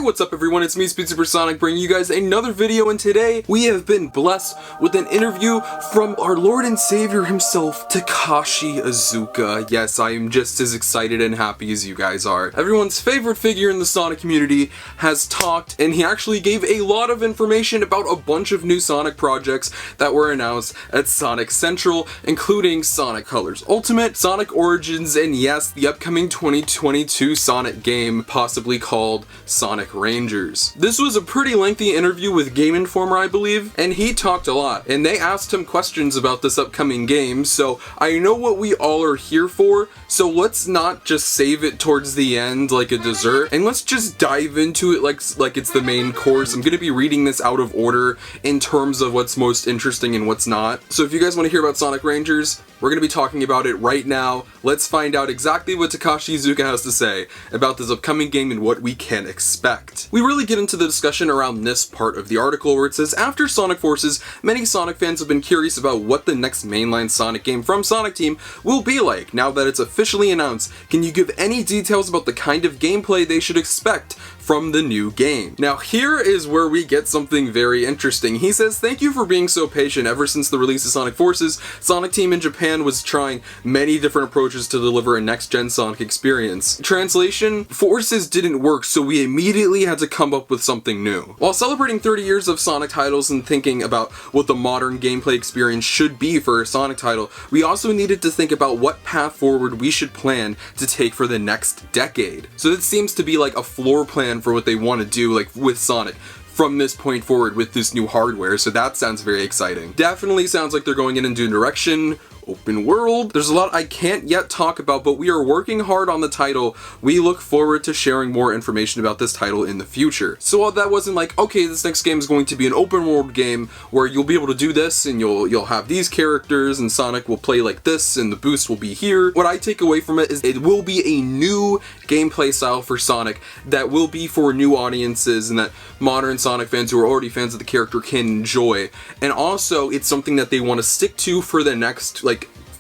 what's up everyone, it's me, SpeedSuperSonic, bringing you guys another video, and today we have been blessed with an interview from our Lord and Savior himself, Takashi Iizuka. Yes, I am just as excited and happy as you guys are. Everyone's favorite figure in the Sonic community has talked, and he actually gave a lot of information about a bunch of new Sonic projects that were announced at Sonic Central, including Sonic Colors Ultimate, Sonic Origins, and yes, the upcoming 2022 Sonic game, possibly called Sonic Rangers. This was a pretty lengthy interview with GameInformer, I believe, and he talked a lot, and they asked him questions about this upcoming game, so I know what we all are here for, so let's not just save it towards the end like a dessert, and let's just dive into it like it's the main course. I'm gonna be reading this out of order in terms of what's most interesting and what's not. So if you guys want to hear about Sonic Rangers, we're gonna be talking about it right now. Let's find out exactly what Takashi Iizuka has to say about this upcoming game and what we can expect. We really get into the discussion around this part of the article where it says, after Sonic Forces, many Sonic fans have been curious about what the next mainline Sonic game from Sonic Team will be like now that it's officially announced. Can you give any details about the kind of gameplay they should expect from the new game? Now here is where we get something very interesting. He says, thank you for being so patient. Ever since the release of Sonic Forces, Sonic Team in Japan was trying many different approaches to deliver a next-gen Sonic experience. Translation, Forces didn't work, so we immediately had to come up with something new. While celebrating 30 years of Sonic titles and thinking about what the modern gameplay experience should be for a Sonic title, we also needed to think about what path forward we should plan to take for the next decade. So this seems to be like a floor plan for what they want to do, like with Sonic from this point forward with this new hardware, so that sounds very exciting. Definitely sounds like they're going in a new direction. Open world. There's a lot I can't yet talk about, but we are working hard on the title. We look forward to sharing more information about this title in the future. So while that wasn't like, okay, this next game is going to be an open world game where you'll be able to do this and you'll have these characters and Sonic will play like this and the boost will be here. What I take away from it is it will be a new gameplay style for Sonic that will be for new audiences and that modern Sonic fans who are already fans of the character can enjoy. And also it's something that they want to stick to for the next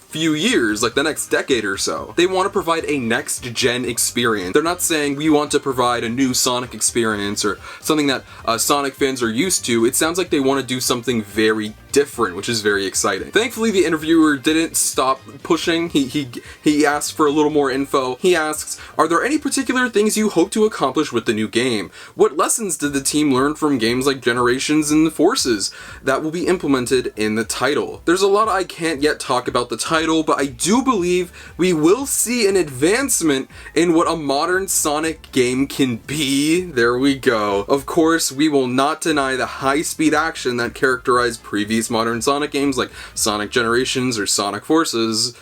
few years, like the next decade or so. They want to provide a next-gen experience. They're not saying we want to provide a new Sonic experience or something that Sonic fans are used to. It sounds like they want to do something very different, which is very exciting. Thankfully, the interviewer didn't stop pushing. He asked for a little more info. He asks, are there any particular things you hope to accomplish with the new game? What lessons did the team learn from games like Generations and Forces that will be implemented in the title? There's a lot I can't yet talk about the title, but I do believe we will see an advancement in what a modern Sonic game can be. There we go. Of course, we will not deny the high-speed action that characterized previous modern Sonic games like Sonic Generations or Sonic Forces.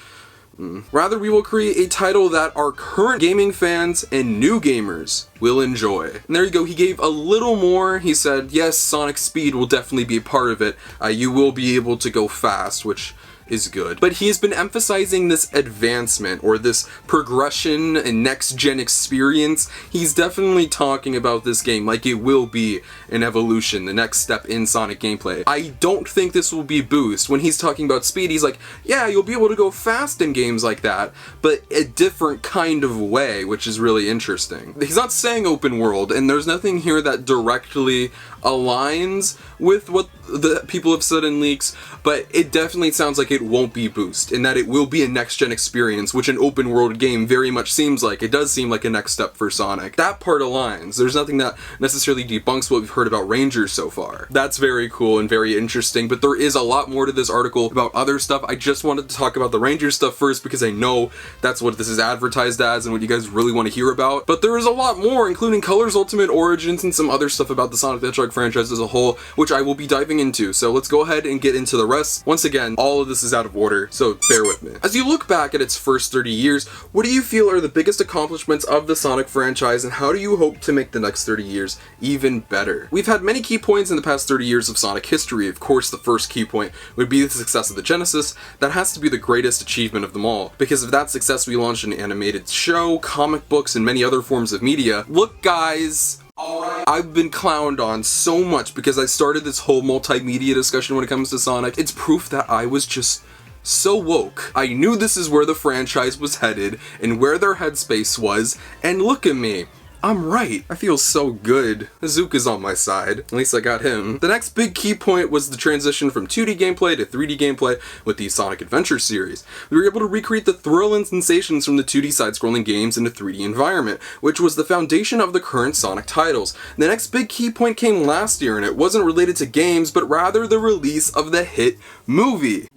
Rather, we will create a title that our current gaming fans and new gamers will enjoy. And there you go, he gave a little more. He said, yes, Sonic speed will definitely be a part of it. You will be able to go fast, which is good. But he has been emphasizing this advancement or this progression and next-gen experience. He's definitely talking about this game like it will be an evolution, the next step in Sonic gameplay. I don't think this will be boost. When he's talking about speed, he's like, yeah, you'll be able to go fast in games like that, but a different kind of way, which is really interesting. He's not saying open world, and there's nothing here that directly aligns with what the people have said in leaks, but it definitely sounds like it won't be boost, and that it will be a next-gen experience, which an open world game very much seems like. It does seem like a next step for Sonic. That part aligns. There's nothing that necessarily debunks what we've heard about Rangers so far. That's very cool and very interesting, but there is a lot more to this article about other stuff. I just wanted to talk about the Rangers stuff first because I know that's what this is advertised as and what you guys really want to hear about, but there is a lot more, including Colors Ultimate, Origins, and some other stuff about the Sonic the Hedgehog franchise as a whole, which I will be diving into. So let's go ahead and get into the rest. Once again, all of this is out of order, so bear with me. As you look back at its first 30 years, what do you feel are the biggest accomplishments of the Sonic franchise, and how do you hope to make the next 30 years even better? We've had many key points in the past 30 years of Sonic history. Of course, the first key point would be the success of the Genesis. That has to be the greatest achievement of them all. Because of that success, we launched an animated show, comic books, and many other forms of media. Look, guys, I've been clowned on so much because I started this whole multimedia discussion when it comes to Sonic. It's proof that I was just so woke. I knew this is where the franchise was headed and where their headspace was, and look at me. I'm right. I feel so good. Iizuka's on my side. At least I got him. The next big key point was the transition from 2D gameplay to 3D gameplay with the Sonic Adventure series. We were able to recreate the thrill and sensations from the 2D side-scrolling games in a 3D environment, which was the foundation of the current Sonic titles. The next big key point came last year, and it wasn't related to games, but rather the release of the hit movie.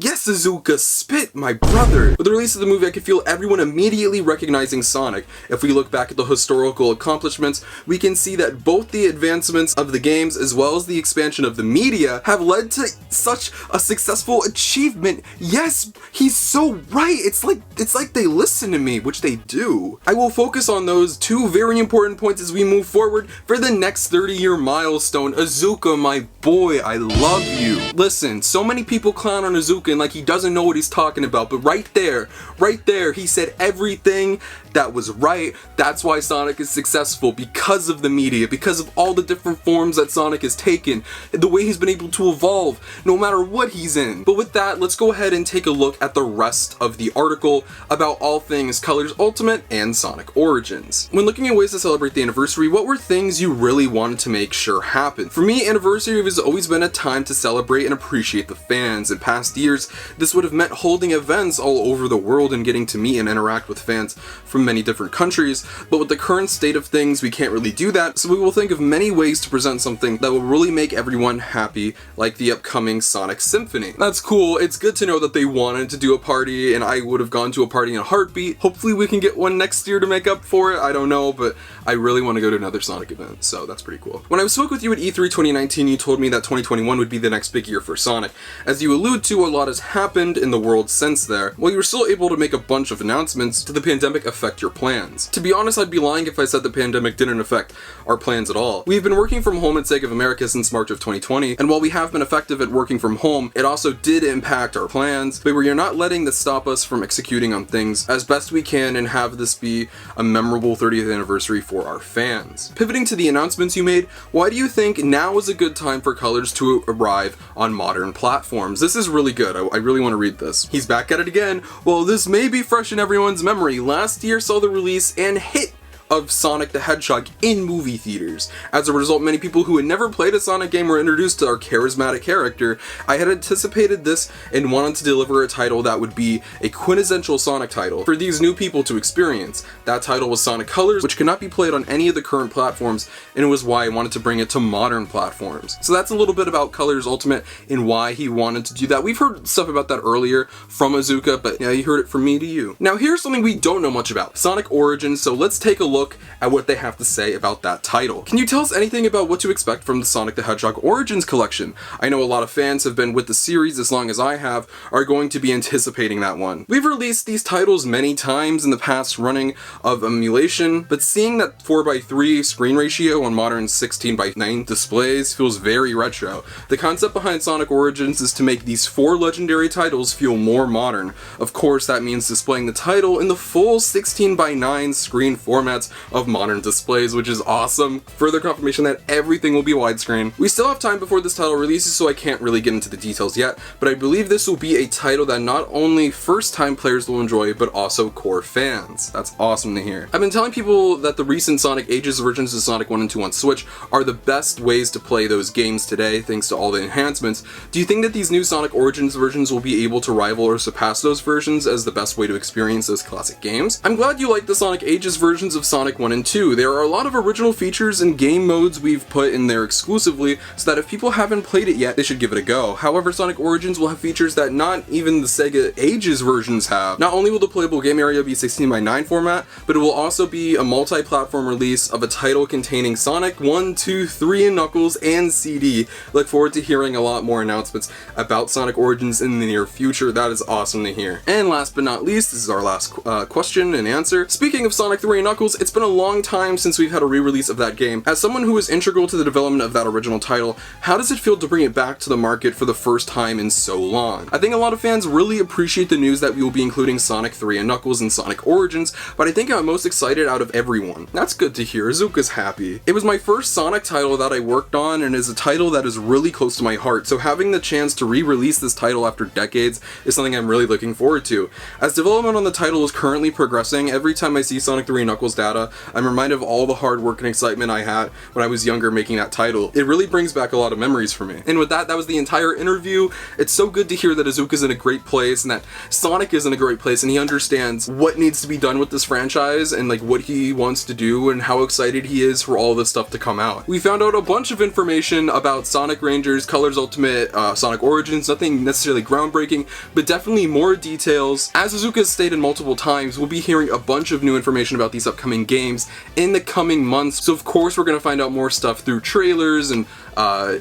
Yes, Iizuka, spit, my brother! With the release of the movie, I could feel everyone immediately recognizing Sonic. If we look back at the historical accomplishments, we can see that both the advancements of the games as well as the expansion of the media have led to such a successful achievement. Yes, he's so right! It's like they listen to me, which they do. I will focus on those two very important points as we move forward for the next 30-year milestone. Iizuka, my boy, I love you. Listen, so many people clown on Iizuka and like he doesn't know what he's talking about, but right there, he said everything that was right. That's why Sonic is successful, because of the media, because of all the different forms that Sonic has taken, the way he's been able to evolve, no matter what he's in. But with that, let's go ahead and take a look at the rest of the article about all things Colors Ultimate and Sonic Origins. When looking at ways to celebrate the anniversary, what were things you really wanted to make sure happen? For me, anniversary has always been a time to celebrate and appreciate the fans. In past years, this would have meant holding events all over the world and getting to meet and interact with fans from many different countries, but with the current state of things, we can't really do that, so we will think of many ways to present something that will really make everyone happy, like the upcoming Sonic Symphony. That's cool. It's good to know that they wanted to do a party, and I would have gone to a party in a heartbeat. Hopefully we can get one next year to make up for it. I don't know, but I really want to go to another Sonic event, so that's pretty cool. When I spoke with you at E3 2019, you told me that 2021 would be the next big year for Sonic. As you allude to, a lot has happened in the world since there. While you were still able to make a bunch of announcements, did the pandemic affect your plans? To be honest, I'd be lying if I said the pandemic didn't affect our plans at all. We've been working from home at Sega of America since March of 2020, and while we have been effective at working from home, it also did impact our plans, but we're not letting this stop us from executing on things as best we can and have this be a memorable 30th anniversary for our fans. Pivoting to the announcements you made, why do you think now is a good time for Colors to arrive on modern platforms? This is really good. I really want to read this. He's back at it again. Well, this may be fresh in everyone's memory. Last year saw the release and hit of Sonic the Hedgehog in movie theaters. As a result, many people who had never played a Sonic game were introduced to our charismatic character. I had anticipated this and wanted to deliver a title that would be a quintessential Sonic title for these new people to experience. That title was Sonic Colors, which cannot be played on any of the current platforms, and it was why I wanted to bring it to modern platforms. So that's a little bit about Colors Ultimate and why he wanted to do that. We've heard stuff about that earlier from Iizuka, but yeah, you heard it from me to you. Now here's something we don't know much about, Sonic Origins, so let's take a look at what they have to say about that title. Can you tell us anything about what to expect from the Sonic the Hedgehog Origins collection? I know a lot of fans have been with the series as long as I have, are going to be anticipating that one. We've released these titles many times in the past running of emulation, but seeing that 4:3 screen ratio on modern 16:9 displays feels very retro. The concept behind Sonic Origins is to make these 4 legendary titles feel more modern. Of course, that means displaying the title in the full 16:9 screen formats of modern displays, which is awesome. Further confirmation that everything will be widescreen. We still have time before this title releases, so I can't really get into the details yet, but I believe this will be a title that not only first-time players will enjoy, but also core fans. That's awesome to hear. I've been telling people that the recent Sonic Ages versions of Sonic 1 and 2 on Switch are the best ways to play those games today, thanks to all the enhancements. Do you think that these new Sonic Origins versions will be able to rival or surpass those versions as the best way to experience those classic games? I'm glad you like the Sonic Ages versions of Sonic 1 and 2. There are a lot of original features and game modes we've put in there exclusively, so that if people haven't played it yet, they should give it a go. However, Sonic Origins will have features that not even the Sega Ages versions have. Not only will the playable game area be 16:9 format, but it will also be a multi-platform release of a title containing Sonic 1, 2, 3, and Knuckles, and CD. Look forward to hearing a lot more announcements about Sonic Origins in the near future. That is awesome to hear. And last but not least, this is our last question and answer. Speaking of Sonic 3 and Knuckles, it's been a long time since we've had a re-release of that game. As someone who was integral to the development of that original title, how does it feel to bring it back to the market for the first time in so long? I think a lot of fans really appreciate the news that we will be including Sonic 3 and Knuckles in Sonic Origins, but I think I'm most excited out of everyone. That's good to hear. Iizuka's happy. It was my first Sonic title that I worked on, and is a title that is really close to my heart, so having the chance to re-release this title after decades is something I'm really looking forward to. As development on the title is currently progressing, every time I see Sonic 3 and Knuckles data yada. I'm reminded of all the hard work and excitement I had when I was younger making that title. It really brings back a lot of memories for me. And with that was the entire interview. It's so good to hear that Iizuka's in a great place and that Sonic is in a great place and he understands what needs to be done with this franchise and like what he wants to do and how excited he is for all this stuff to come out. We found out a bunch of information about Sonic Rangers, Colors Ultimate, Sonic Origins, nothing necessarily groundbreaking, but definitely more details. As Iizuka has stated multiple times, we'll be hearing a bunch of new information about these upcoming games in the coming months, so of course we're going to find out more stuff through trailers and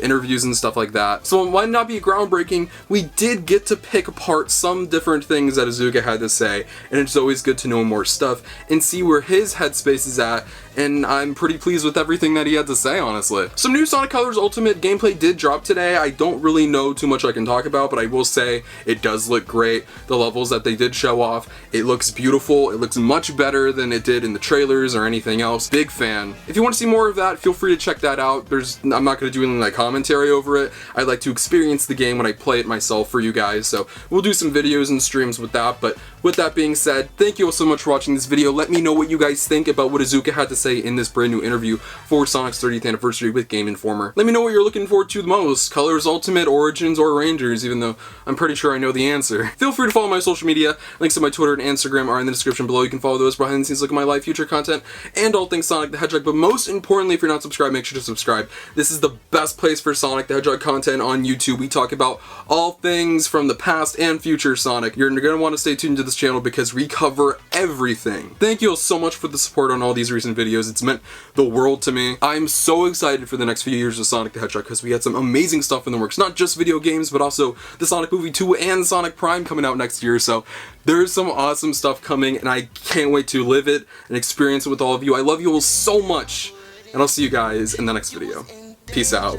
interviews and stuff like that. So it might not be groundbreaking, we did get to pick apart some different things that Iizuka had to say, and it's always good to know more stuff and see where his headspace is at, and I'm pretty pleased with everything that he had to say, honestly. Some new Sonic Colors Ultimate gameplay did drop today. I don't really know too much I can talk about, but I will say it does look great. The levels that they did show off, it looks beautiful. It looks much better than it did in the trailers or anything else. Big fan. If you want to see more of that, feel free to check that out. I'm not going to do anything like commentary over it. I like to experience the game when I play it myself for you guys, so we'll do some videos and streams with that. But with that being said, thank you all so much for watching this video. Let me know what you guys think about what Iizuka had to say in this brand new interview for Sonic's 30th anniversary with GameInformer. Let me know what you're looking forward to the most, Colors Ultimate, Origins, or Rangers, even though I'm pretty sure I know the answer. Feel free to follow my social media. Links to my Twitter and Instagram are in the description below. You can follow those behind the scenes, look at my live, future content, and all things Sonic the Hedgehog. But most importantly, if you're not subscribed, make sure to subscribe. This is the best place for Sonic the Hedgehog content on YouTube. We talk about all things from the past and future Sonic. You're going to want to stay tuned to this channel because we cover everything. Thank you all so much for the support on all these recent videos. It's meant the world to me. I'm so excited for the next few years of Sonic the Hedgehog because we had some amazing stuff in the works. Not just video games, but also the Sonic movie 2 and Sonic Prime coming out next year. So there's some awesome stuff coming and I can't wait to live it and experience it with all of you. I love you all so much and I'll see you guys in the next video. Peace out.